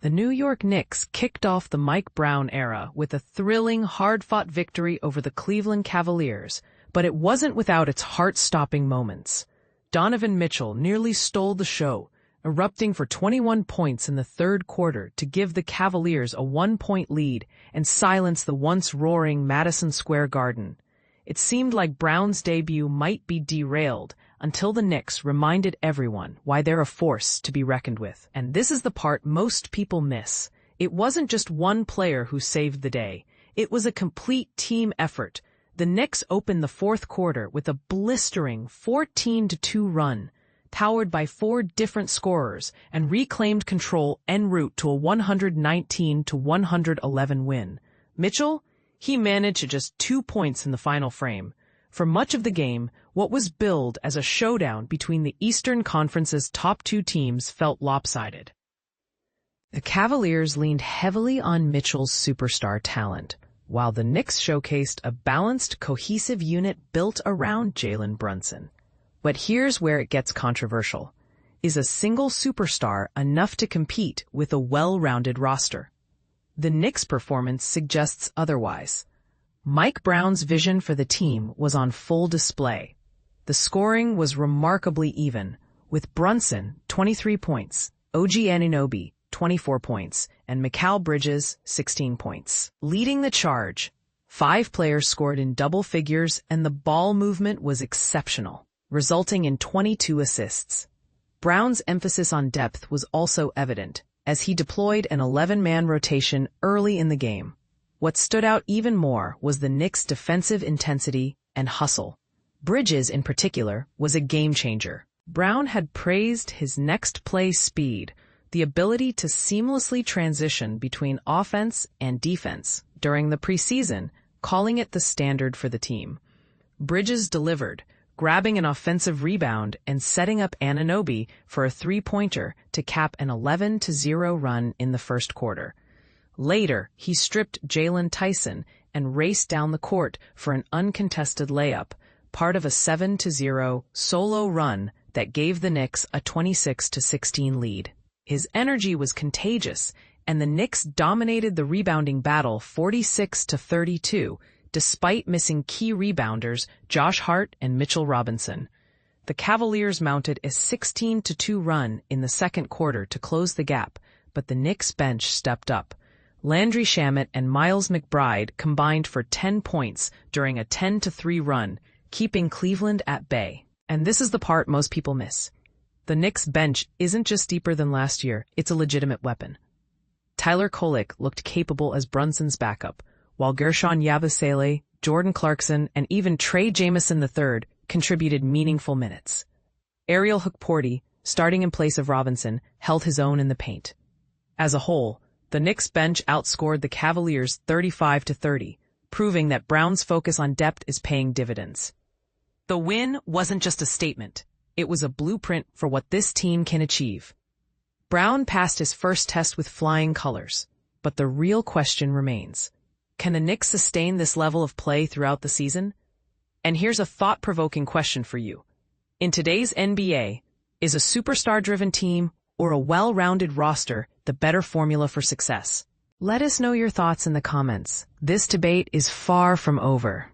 The New York Knicks kicked off the Mike Brown era with a thrilling, hard-fought victory over the Cleveland Cavaliers, but it wasn't without its heart-stopping moments. Donovan Mitchell nearly stole the show, erupting for 21 points in the third quarter to give the Cavaliers a one-point lead and silence the once-roaring Madison Square Garden. It seemed like Brown's debut might be derailed until the Knicks reminded everyone why they're a force to be reckoned with. And this is the part most people miss. It wasn't just one player who saved the day. It was a complete team effort. The Knicks opened the fourth quarter with a blistering 14-2 run, powered by four different scorers, and reclaimed control en route to a 119-111 win. Mitchell? He managed just 2 points in the final frame. For much of the game, what was billed as a showdown between the Eastern Conference's top two teams felt lopsided. The Cavaliers leaned heavily on Mitchell's superstar talent, while the Knicks showcased a balanced, cohesive unit built around Jalen Brunson. But here's where it gets controversial. Is a single superstar enough to compete with a well-rounded roster? The Knicks' performance suggests otherwise. Mike Brown's vision for the team was on full display. The scoring was remarkably even, with Brunson, 23 points, OG Anunoby, 24 points, and Mikal Bridges, 16 points. Leading the charge, 5 players scored in double figures, and the ball movement was exceptional, resulting in 22 assists. Brown's emphasis on depth was also evident, as he deployed an 11-man rotation early in the game. What stood out even more was the Knicks' defensive intensity and hustle. Bridges, in particular, was a game-changer. Brown had praised his next-play speed, the ability to seamlessly transition between offense and defense during the preseason, calling it the standard for the team. Bridges delivered, grabbing an offensive rebound and setting up Anunoby for a three-pointer to cap an 11-0 run in the first quarter. Later, he stripped Jalen Tyson and raced down the court for an uncontested layup, part of a 7-0 solo run that gave the Knicks a 26-16 lead. His energy was contagious, and the Knicks dominated the rebounding battle 46-32, despite missing key rebounders Josh Hart and Mitchell Robinson. The Cavaliers mounted a 16-2 run in the second quarter to close the gap, but the Knicks bench stepped up. Landry Shamet and Miles McBride combined for 10 points during a 10-3 run, keeping Cleveland at bay. And this is the part most people miss. The Knicks bench isn't just deeper than last year, it's a legitimate weapon. Tyler Kolek looked capable as Brunson's backup, while Gershon Yabusele, Jordan Clarkson, and even Trey Jamison III contributed meaningful minutes. Ariel Hukporti, starting in place of Robinson, held his own in the paint. As a whole, the Knicks bench outscored the Cavaliers 35-30, proving that Brown's focus on depth is paying dividends. The win wasn't just a statement. It was a blueprint for what this team can achieve. Brown passed his first test with flying colors, but the real question remains. Can the Knicks sustain this level of play throughout the season? And here's a thought-provoking question for you. In today's NBA, is a superstar-driven team or a well-rounded roster the better formula for success? Let us know your thoughts in the comments. This debate is far from over.